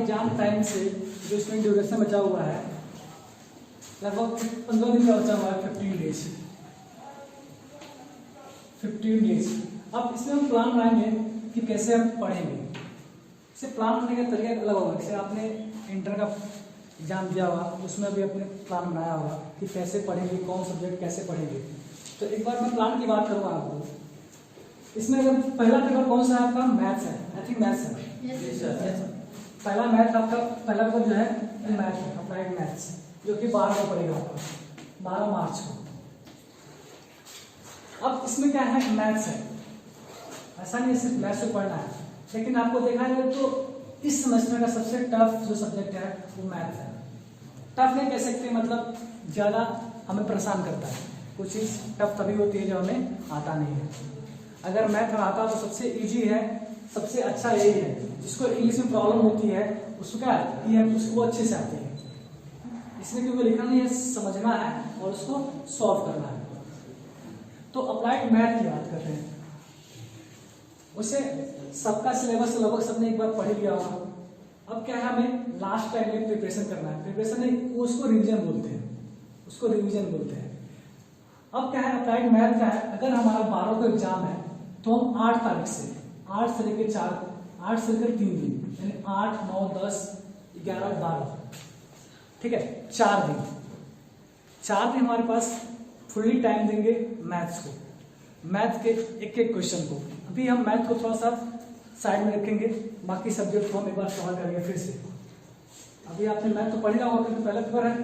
Exam time से जो इसमें ड्यूरेशन बचा हुआ है लगभग 15 दिन का बचा हुआ है, 15 डेज। अब इसमें हम प्लान बनाएंगे कि कैसे हम पढ़ेंगे। इसे प्लान करने का तरीका अलग होगा। जैसे आपने इंटर का एग्जाम दिया होगा, उसमें भी अपने प्लान बनाया होगा कि कैसे पढ़ेंगे, कौन सब्जेक्ट कैसे पढ़ेंगे। तो एक बार मैं प्लान की बात करूँगा आपको। इसमें अगर पहला पेपर कौन सा है आपका, मैथ्स है। आई थिंक मैथ्स है। पहला मैथ आपका पहला पेपर जो है मैथ है, अप्लाइड मैथ्स, जो कि 12 को पड़ेगा आपका, 12 मार्च को। अब इसमें क्या है, मैथ्स है। ऐसा नहीं सिर्फ मैथ्स को पढ़ना है, लेकिन आपको देखा जाए तो इस सेमेस्टर का सबसे टफ जो सब्जेक्ट है वो मैथ है। टफ नहीं कह सकते, मतलब ज्यादा हमें परेशान करता है। कुछ चीज टफ तभी होती है जब हमें आता नहीं है। अगर मैथ में आता तो सबसे इजी है, सबसे अच्छा यही है। जिसको इंग्लिश में प्रॉब्लम होती है उसको क्या है, उसको अच्छे से आती है। इसमें क्योंकि लिखना नहीं है, समझना है और उसको सॉल्व करना है। तो अप्लाइड मैथ की बात करते हैं। उसे सबका सिलेबस लगभग सबने एक बार पढ़ लिया होगा। अब क्या है, हमें लास्ट टाइम में प्रिपरेशन करना है। प्रिपरेशन नहीं, उसको रिवीजन बोलते हैं, उसको रिवीजन बोलते हैं। अब क्या है, अप्लाइड मैथ का है, अगर हमारा 12 को एग्जाम है तो हम 8 तारीख से 8 से लेकर 3 दिन, यानी 8, 9, 10, 11, 12, ठीक है, 4 दिन हमारे पास फुल्ली टाइम देंगे मैथ्स को, मैथ के एक एक क्वेश्चन को। अभी हम मैथ को थोड़ा सा साइड में रखेंगे, बाकी सब्जेक्ट को हम एक बार सॉल्व करेंगे फिर से। अभी आपने मैथ तो पढ़ लिया होगा क्योंकि पहला पेपर है,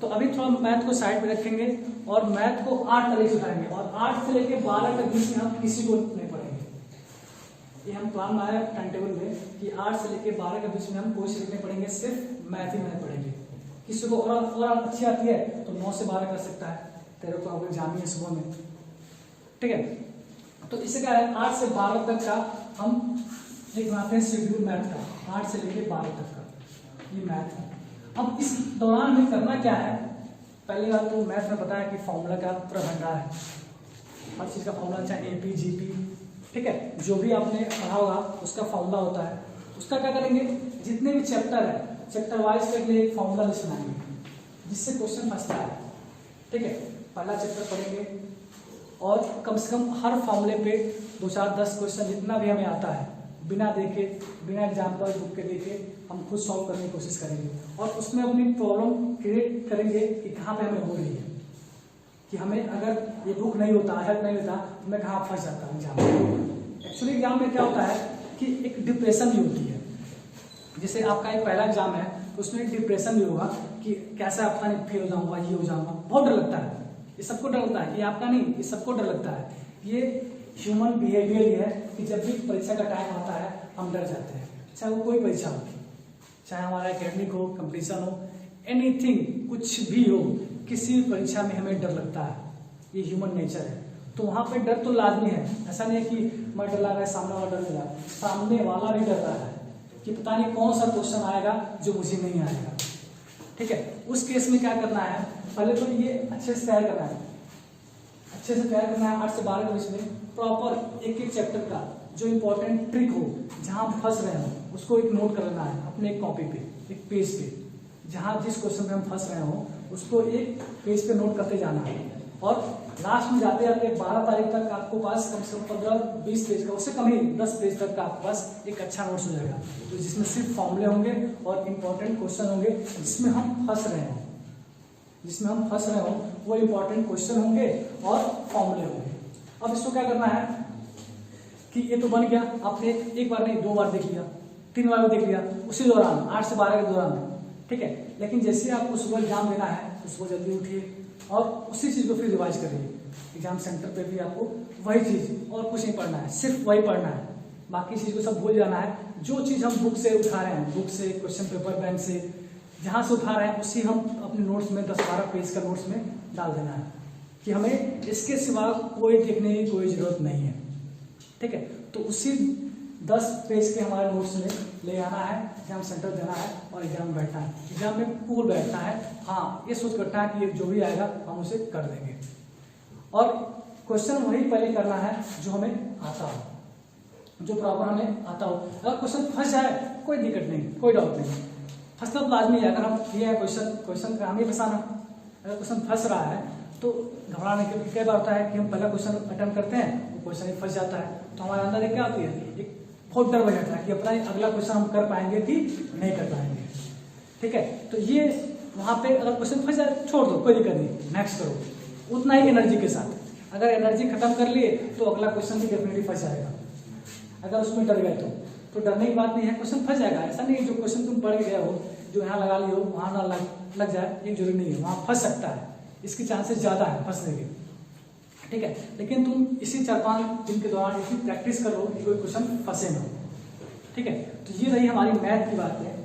तो अभी थोड़ा मैथ को साइड में रखेंगे और मैथ को 8 तारीख से उठाएंगे, और 8 से लेकर 12 तक बीच में हम किसी को नहीं पढ़ेंगे। ये हम प्लान बनाया टाइम टेबल में कि 8 से लेकर 12 के बीच में हम कोई सब्जेक्ट नहीं पढ़ेंगे, सिर्फ मैथ ही मैथ पढ़ेंगे। किसी को और अच्छी आती है तो 9 से 12 कर सकता है, तेरे को अगर जानी है सुबह में, ठीक है। तो इससे क्या है, 8 से 12 तक का हम एक बनाते हैं शेड्यूल मैथ का, 8 से लेकर 12 तक का ये मैथ है। अब इस दौरान हमें करना क्या है, पहली बात तो मैथ में पता है कि फॉर्मूला का पूरा भंडार है, हर चीज का फॉर्मूला, चाहे AP, GP, ठीक है, जो भी आपने पढ़ा होगा उसका फॉर्मूला होता है। उसका क्या करेंगे, जितने भी चैप्टर है चैप्टर वाइज के लिए एक फॉर्मूला लिस्ट बनाएंगे जिससे क्वेश्चन फंसता है, ठीक है। पहला चैप्टर पढ़ेंगे और कम से कम हर फॉर्मूले पे 2, 4, 10 क्वेश्चन जितना भी हमें आता है बिना देखे, बिना एग्जाम्पल बुक के देखे हम खुद सॉल्व करने की कोशिश करेंगे, और उसमें अपनी प्रॉब्लम क्रिएट करेंगे कि कहाँ पे हमें हो रही है, कि हमें अगर ये बुक नहीं होता, हेल्प नहीं होता तो मैं कहाँ फंस जाता हूँ एग्जाम में। एक्चुअली एग्जाम में क्या होता है कि एक डिप्रेशन भी होती है। जैसे आपका एक पहला एग्जाम है तो उसमें एक डिप्रेशन भी होगा कि कैसा आपका नहीं फेल हो जाऊंगा, ये हो जाऊंगा, बहुत डर लगता है। ये सबको डर लगता है, ये आपका नहीं, ये सबको डर लगता है। ये ह्यूमन बिहेवियर ये है कि जब भी परीक्षा का टाइम आता है हम डर जाते हैं, चाहे वो कोई परीक्षा हो, चाहे हमारा एकेडमिक हो, कंपटीशन हो, एनीथिंग, कुछ भी हो, किसी भी परीक्षा में हमें डर लगता है। ये ह्यूमन नेचर है। तो वहां पे डर तो लाजमी है। ऐसा नहीं है कि मैं डर लगा है, सामने वाला डर लगा, सामने वाला भी डर रहा है कि पता नहीं कौन सा क्वेश्चन आएगा जो मुझे नहीं आएगा, ठीक है। उस केस में क्या करना है, पहले तो ये अच्छे से तैयार करना है, अच्छे से तैयार करना है। 8 से 12 के बीच में प्रॉपर एक एक चैप्टर का जो इंपॉर्टेंट ट्रिक हो, जहां हम फंस रहे हो उसको एक नोट कर लेना है अपने एक कॉपी पे, एक पेज पे, जहां जिस क्वेश्चन पे हम फंस रहे हो उसको एक पेज पे नोट करते जाना है। और लास्ट में जाते जाते 12 तारीख तक आपको पास कम से कम 15-20 पेज का, उससे कम ही 10 पेज तक का आपके पास एक अच्छा नोट्स हो जाएगा, तो जिसमें सिर्फ फॉर्मूले होंगे और इंपॉर्टेंट क्वेश्चन होंगे जिसमें हम फंस रहे हो, वो इंपॉर्टेंट क्वेश्चन होंगे और फॉर्मूले होंगे। अब इसको क्या करना है कि ये तो बन गया, आपने एक बार नहीं 2 बार देख लिया, 3 बार देख लिया उसी दौरान, 8 से 12 के दौरान, ठीक है। लेकिन जैसे आपको सुबह एग्जाम देना है तो सुबह जल्दी उठिए और उसी चीज को फिर रिवाइज करिए। एग्जाम सेंटर पे भी आपको वही चीज और कुछ नहीं पढ़ना है, सिर्फ वही पढ़ना है, बाकी चीज को सब भूल जाना है। जो चीज हम बुक से उठा रहे हैं, बुक से, क्वेश्चन पेपर बैंक से, जहां से उठा रहे हैं उसी हम अपने नोट्स में 10-12 पेज का नोट्स में डाल देना है, कि हमें इसके सिवा कोई देखने की कोई जरूरत नहीं है, ठीक है। तो उसी 10 पेज के हमारे नोट्स में ले आना है, एग्जाम सेंटर देना है और एग्जाम बैठना है। एग्जाम में कूल बैठना है, हाँ ये सोच करना है कि ये जो भी आएगा हम उसे कर देंगे, और क्वेश्चन वही पहले करना है जो हमें आता हो, जो प्रॉब्लम हमें आता हो। अगर क्वेश्चन फंस जाए, कोई दिक्कत नहीं, कोई डाउट नहीं, फंसना तो लाजमी है। अगर हम ये है क्वेश्चन का हमें फंसाना, अगर क्वेश्चन फंस रहा है तो घबराने के कई बार होता है कि हम पहला क्वेश्चन अटेम्प्ट करते हैं, वो क्वेश्चन ही फंस जाता है, तो हमारे अंदर एक क्या होती है, एक बहुत डर बन जाता है कि अपना अगला क्वेश्चन हम कर पाएंगे कि नहीं कर पाएंगे। ठीक है, तो ये वहां पे अगर क्वेश्चन फंस जाए छोड़ दो, कोई दिक्कत नहीं, नेक्स्ट करो उतना ही एनर्जी के साथ। अगर एनर्जी खत्म कर लिए तो अगला क्वेश्चन भी डेफिनेटली फंस जाएगा। अगर उसमें डर गए तो डरने की बात नहीं है, क्वेश्चन फंस जाएगा। ऐसा नहीं है जो क्वेश्चन तुम पढ़ गए हो, जो यहाँ लगा लिए हो वहां ना लग जाए, ये जरूरी नहीं है, वहां फंस सकता है, इसकी चांसेस ज्यादा है फंसने के। ठीक है, लेकिन तुम इसी 4-5 दिन के दौरान इतनी प्रैक्टिस करो कि कोई क्वेश्चन फंसे ना। ठीक है, तो ये रही हमारी मैथ की बात है।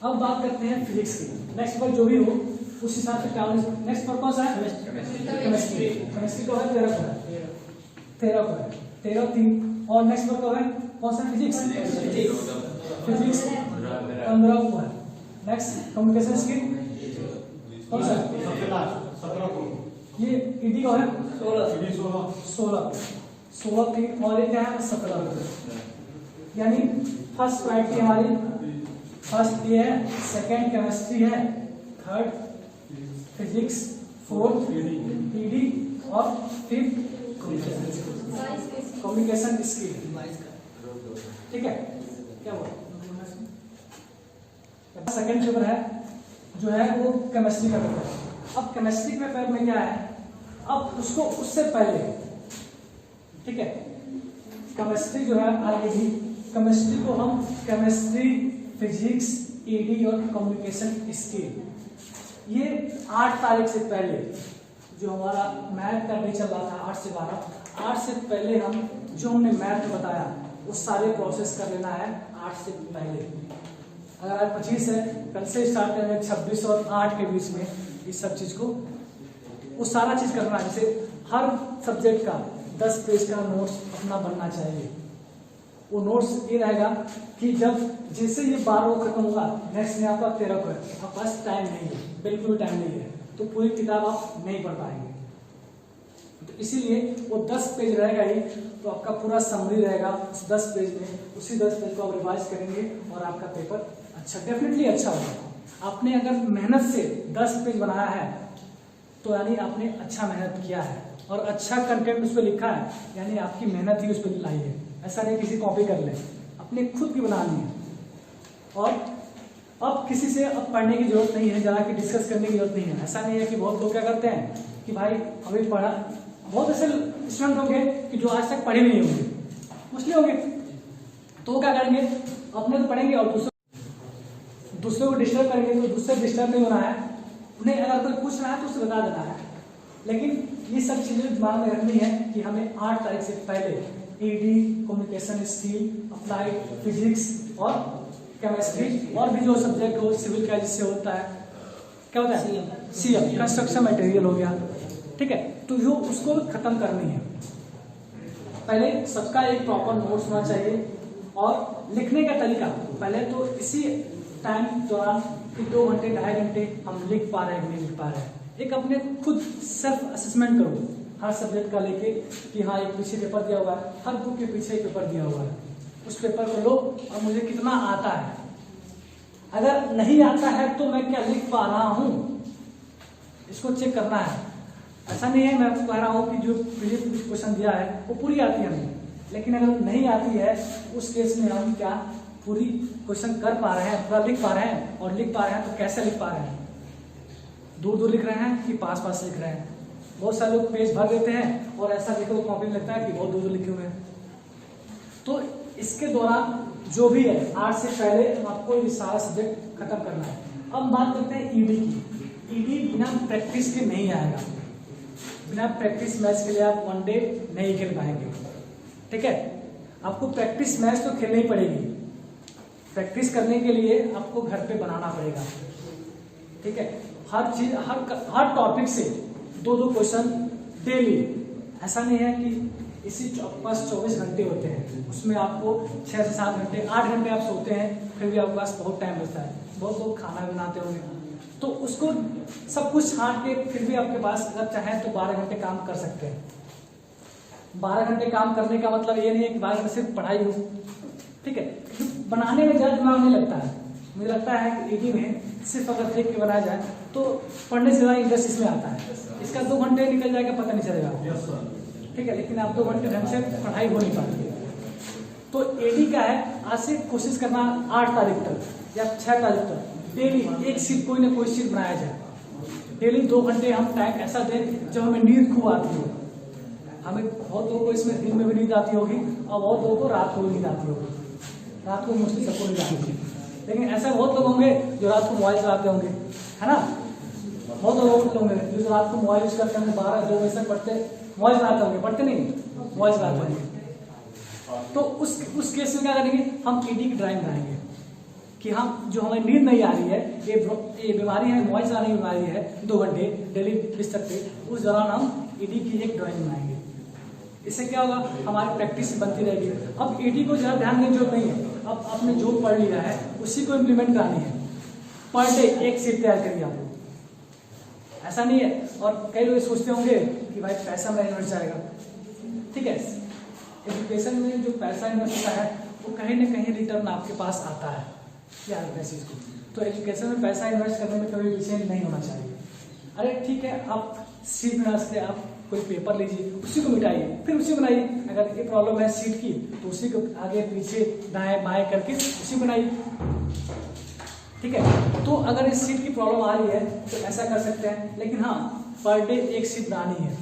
अब बात करते हैं फिजिक्स की। नेक्स्ट पर जो भी हो उस हिसाब से क्या होगा। नेक्स्ट पर कौन सा है, केमिस्ट्री। केमिस्ट्री को है 13 को है, 13 को है, 13 3। और नेक्स्ट पर कौन है, कौन सा, फिजिक्स। फिजिक्स 15 को है। नेक्स्ट कम्युनिकेशन स्किल कौन सा, 17 को। ये ईडी को है 16 की। और ये क्या है 17 को। यानी फर्स्ट प्रायोरिटी हमारी, फर्स्ट ये है, सेकेंड केमिस्ट्री है, थर्ड फिजिक्स, फोर्थ ईडी और फिफ्थ कम्युनिकेशन स्किल। ठीक है, क्या हुआ, सेकेंड पेपर है जो है वो केमिस्ट्री का पेपर है। अब केमिस्ट्री के पेपर में क्या है, अब उसको उससे पहले, ठीक है, केमिस्ट्री जो है आगे केमिस्ट्री को हम केमिस्ट्री, फिजिक्स, ईडी और कम्युनिकेशन स्किल, ये 8 तारीख से पहले जो हमारा मैथ का डे चल रहा था 8 से 12, 8 से पहले हम जो हमने मैथ में बताया वो सारे प्रोसेस कर लेना है 8 से पहले। अगर आज 25 है, कल से स्टार्ट करेंगे 26 और 8 के बीच में इस सब चीज को, वो सारा चीज करना है। जैसे हर सब्जेक्ट का 10 पेज का नोट्स अपना बनना चाहिए। वो नोट्स ये रहेगा कि जब जैसे ये 12 को खत्म होगा, नेक्स्ट में आपका 13 को है, आपके पास टाइम नहीं है, बिल्कुल टाइम नहीं है, तो पूरी किताब आप नहीं पढ़ पाएंगे। तो इसीलिए वो 10 पेज रहेगा ही, तो आपका पूरा समरी रहेगा उस 10 पेज में। उसी 10 पेज को आप रिवाइज करेंगे और आपका पेपर अच्छा, डेफिनेटली अच्छा होगा। आपने अगर मेहनत से 10 पेज बनाया है तो यानी आपने अच्छा मेहनत किया है और अच्छा कंटेंट उस पर लिखा है, यानी आपकी मेहनत ही उस पर लाई है। ऐसा नहीं किसी कॉपी कर ले, अपने खुद की बनानी है। और अब किसी से अब पढ़ने की जरूरत नहीं है, ज़्यादा कि डिस्कस करने की जरूरत नहीं है। ऐसा नहीं है कि बहुत लोग क्या करते हैं कि भाई अभी पढ़ा, बहुत ऐसे स्टूडेंट होंगे कि जो आज तक पढ़े नहीं होंगे, मुस्लिम होंगे, तो वो क्या करेंगे, अपने तो पढ़ेंगे और दूसरे को डिस्टर्ब करेंगे। तो दूसरे डिस्टर्ब नहीं होना है, उन्हें अगर कोई पूछ रहा है तो उसे बता देना है। लेकिन ये सब चीजें दिमाग में रखनी है कि हमें 8 तारीख से पहले ED, communication skill, applied physics और केमिस्ट्री और भी जो सब्जेक्ट हो, सिविल का जिससे होता है क्या होता है, सीएम कंस्ट्रक्शन मटेरियल हो गया। ठीक है, तो जो उसको खत्म करनी है। पहले सबका एक प्रॉपर नोट्स होना चाहिए और लिखने का तरीका पहले तो इसी टाइम दौरान कि 2 घंटे 2.5 घंटे हम लिख पा रहे हैं नहीं लिख पा रहे हैं, एक अपने खुद सेल्फ असेसमेंट करो हर सब्जेक्ट का लेके कि हाँ एक पीछे पेपर दिया हुआ है, हर बुक के पीछे एक पेपर दिया हुआ है, उस पेपर को लो और मुझे कितना आता है। अगर नहीं आता है तो मैं क्या लिख पा रहा हूँ, इसको चेक करना है। ऐसा नहीं है मैं आपको कह रहा हूँ कि जो प्रीवियस क्वेश्चन दिया है वो पूरी आती है हमें, लेकिन अगर नहीं आती है उस केस में हम क्या पूरी क्वेश्चन कर पा रहे हैं, पूरा लिख पा रहे हैं, और लिख पा रहे हैं तो कैसे लिख पा रहे हैं, दूर दूर लिख रहे हैं कि पास पास लिख रहे हैं। बहुत सारे लोग पेज भर देते हैं और ऐसा देखो तो कॉपी में लगता है कि बहुत दूर दूर लिखे हुए हैं। तो इसके दौरान जो भी है 8 से पहले आपको ये सारा सब्जेक्ट खत्म करना है। अब बात करते हैं ईडी की। ईडी बिना प्रैक्टिस के नहीं आएगा, बिना प्रैक्टिस मैच के लिए आप 1 डे नहीं खेल पाएंगे। ठीक है, आपको प्रैक्टिस मैच तो खेलनी पड़ेगी, प्रैक्टिस करने के लिए आपको घर पे बनाना पड़ेगा। ठीक है, हर चीज हर टॉपिक से 2-2 क्वेश्चन डेली। ऐसा नहीं है कि इसी पास 24 घंटे होते हैं, उसमें आपको 6 से 7 घंटे 8 घंटे आप सोते हैं, फिर भी आपके पास बहुत टाइम बचता है। बहुत लोग खाना बनाते होंगे, तो उसको सब कुछ छांट के फिर भी आपके पास अगर चाहें तो 12 घंटे काम कर सकते हैं। 12 घंटे काम करने का मतलब ये नहीं है कि 12 घंटे सिर्फ पढ़ाई हो। ठीक है, बनाने में ज़्यादा दिमाग नहीं लगता है। मुझे लगता है कि ईडी में सिर्फ अगर देख के बनाया जाए तो पढ़ने से ज़्यादा इंटरेस्ट इसमें आता है। इसका 2 घंटे निकल जाएगा पता नहीं चलेगा, ठीक है, लेकिन आप 2 घंटे ढंग से पढ़ाई हो नहीं पाती है। तो एडी का है, आज से कोशिश करना 8 तारीख तक या 6 तारीख तक डेली एक सीट कोई ना कोई सीट बनाया जाए। डेली 2 घंटे हम टाइम ऐसा दें जब हमें नींद खूब आती हो। हमें बहुत लोगों को इसमें दिन में भी नींद आती होगी और बहुत लोगों को रात को भी नींद आती होगी। रात को मोस्टली सबको नींद आती होगी, लेकिन ऐसा बहुत लोग होंगे जो रात को मोबाइल चलाते होंगे, है ना। बहुत लोग होंगे जो रात को मोबाइल यूज करते होंगे, 12-2 बजे तक पढ़ते मोबाइल चलाते होंगे, पढ़ते नहीं मोबाइल चलाते होंगे। तो उस केस में क्या करेंगे, हम ईडी की ड्राइंग बनाएंगे कि हम जो हमें नींद नहीं आ रही है, ये बीमारी है, मोबाइल चलाने की बीमारी है, 2 घंटे डेली बिस्तर पे, उस दौरान हम ईडी की एक ड्राइंग बनाएंगे। इससे क्या होगा, हमारी प्रैक्टिस बनती रहेगी। अब ईडी को ज़्यादा ध्यान देने की जरूरत नहीं है, अब आपने जो पढ़ लिया है उसी को इम्प्लीमेंट करानी है। पर डे एक सीट तैयार करिए आप लोग, ऐसा नहीं है। और कई लोग सोचते होंगे कि भाई पैसा मेरा इन्वेस्ट जाएगा, ठीक है। एजुकेशन में जो पैसा इन्वेस्ट होता है वो कहीं ना कहीं रिटर्न आपके पास आता है, क्या है चीज को। तो एजुकेशन में पैसा इन्वेस्ट करने में कभी पीछे नहीं होना चाहिए। अरे ठीक है, आप सीट बना सकते, आप कोई पेपर लीजिए, उसी को मिटाइए, फिर उसी बनाइए। अगर ये प्रॉब्लम है सीट की तो उसी को आगे पीछे दाएं बाएं करके उसी बनाइए, ठीक है। तो अगर इस सीट की प्रॉब्लम आ रही है तो ऐसा कर सकते हैं, लेकिन हाँ पर डे एक सीट बनानी है।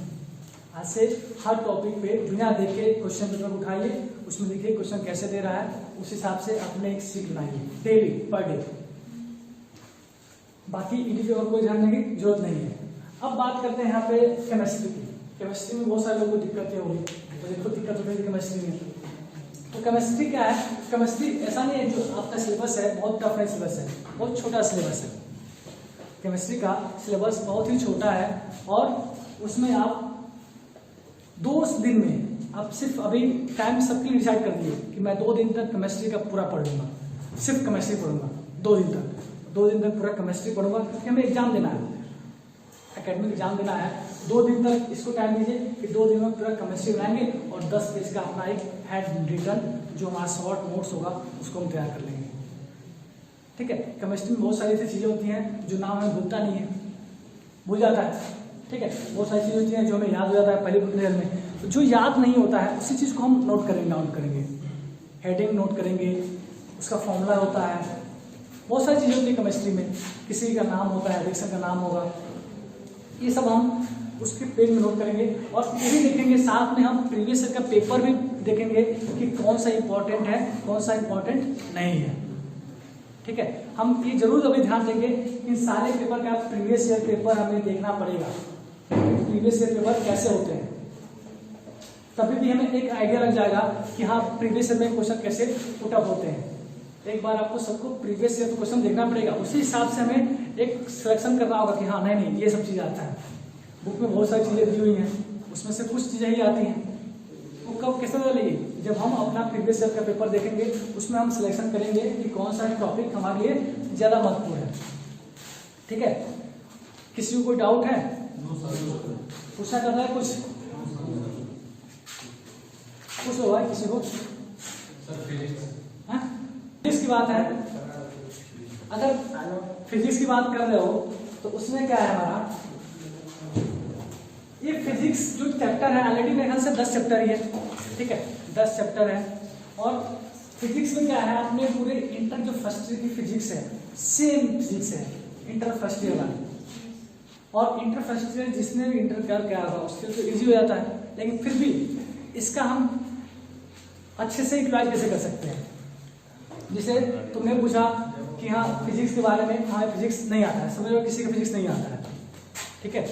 आज से हर टॉपिक पे बिना देखे क्वेश्चन पेपर उठाइए, उसमें देखिए क्वेश्चन कैसे दे रहा है, उस हिसाब से अपने एक सीट बनाइए डेली पर डे। बाकी ईडी पे और कोई ध्यान देने की जरूरत नहीं है। अब बात करते हैं यहाँ पे केमिस्ट्री की। केमिस्ट्री में बहुत सारे लोगों को दिक्कतें होगी, मुझे खुद दिक्कत होती है केमिस्ट्री में। तो केमिस्ट्री क्या है, केमिस्ट्री ऐसा नहीं है जो आपका सिलेबस है बहुत टफ है, सिलेबस है बहुत छोटा सिलेबस है। केमिस्ट्री का सिलेबस बहुत ही छोटा है और उसमें आप 2 दिन में आप सिर्फ अभी टाइम सबके लिए डिसाइड कर दिए कि मैं 2 दिन तक केमिस्ट्री का पूरा पढ़ लूंगा, सिर्फ केमिस्ट्री पढ़ूंगा 2 दिन तक। 2 दिन तक पूरा केमिस्ट्री पढ़ूंगा क्योंकि हमें एग्जाम देना है, एकेडमिक एग्जाम देना है। 2 दिन तक इसको टाइम दीजिए कि 2 दिन में पूरा केमिस्ट्री बनाएंगे और 10 पेज का अपना एक हैंड रिटन जो हमारा शॉर्ट नोट्स होगा उसको हम तैयार कर लेंगे, ठीक है। केमिस्ट्री में बहुत सारी ऐसी चीजें होती हैं जो नाम हमें भूलता नहीं है, भूल जाता है, ठीक है। बहुत सारी चीजें होती हैं जो हमें याद हो जाता है पहले प्लेयर में, तो जो याद नहीं होता है उसी चीज को हम नोट करेंगे, हेडिंग नोट करेंगे, उसका फॉर्मूला होता है, बहुत सारी चीजें होती है केमिस्ट्री में, किसी का नाम होता है, रिएक्शन का नाम होगा, ये सब हम उसके पेज में नोट करेंगे। और ये भी देखेंगे साथ में हम प्रीवियस ईयर का पेपर भी देखेंगे कि कौन सा इंपॉर्टेंट है कौन सा इंपॉर्टेंट नहीं है, ठीक है। हम ये जरूर अभी ध्यान देंगे कि सारे पेपर का प्रीवियस ईयर पेपर हमें देखना पड़ेगा, प्रीवियस ईयर पेपर कैसे होते हैं, तभी भी हमें एक आइडिया लग जाएगा कि हाँ प्रीवियस ईयर में क्वेश्चन कैसे पुटअप होते हैं। एक बार आपको सबको प्रीवियस ईयर क्वेश्चन देखना पड़ेगा, उसी हिसाब से हमें एक सिलेक्शन करना होगा कि हाँ नहीं ये सब चीज़ आता है। बुक में बहुत सारी चीज़ें दी हुई हैं, उसमें से कुछ चीज़ें ही आती हैं। वो कब कैसे डालेंगे, जब हम अपना प्रीवियस ईयर का पेपर देखेंगे उसमें हम सिलेक्शन करेंगे कि कौन सा टॉपिक हमारे लिए ज़्यादा महत्वपूर्ण है, ठीक है। किसी को कोई डाउट है, पूछना चाहता है कुछ होगा किसी को? फिजिक्स की बात है, अगर फिजिक्स की बात कर रहे हो तो उसमें क्या है हमारा ये फिजिक्स जो चैप्टर है ऑलरेडी मेरे ख्याल से 10 चैप्टर ही है, ठीक है 10 चैप्टर है। और फिजिक्स में क्या है, अपने पूरे इंटर जो फर्स्ट ईयर की फिजिक्स है सेम फिजिक्स है इंटर फर्स्ट ईयर वाली। और इंटर फर्स्ट ईयर जिसने भी इंटर कर किया होगा उसके तो इजी हो जाता है, लेकिन फिर भी इसका हम अच्छे से यूटिलाइज कैसे कर सकते हैं। जिसे तुमने पूछा कि हाँ फिजिक्स के बारे में, हाँ फिजिक्स नहीं आता है, समझ लो किसी का फिजिक्स नहीं आता है, ठीक है।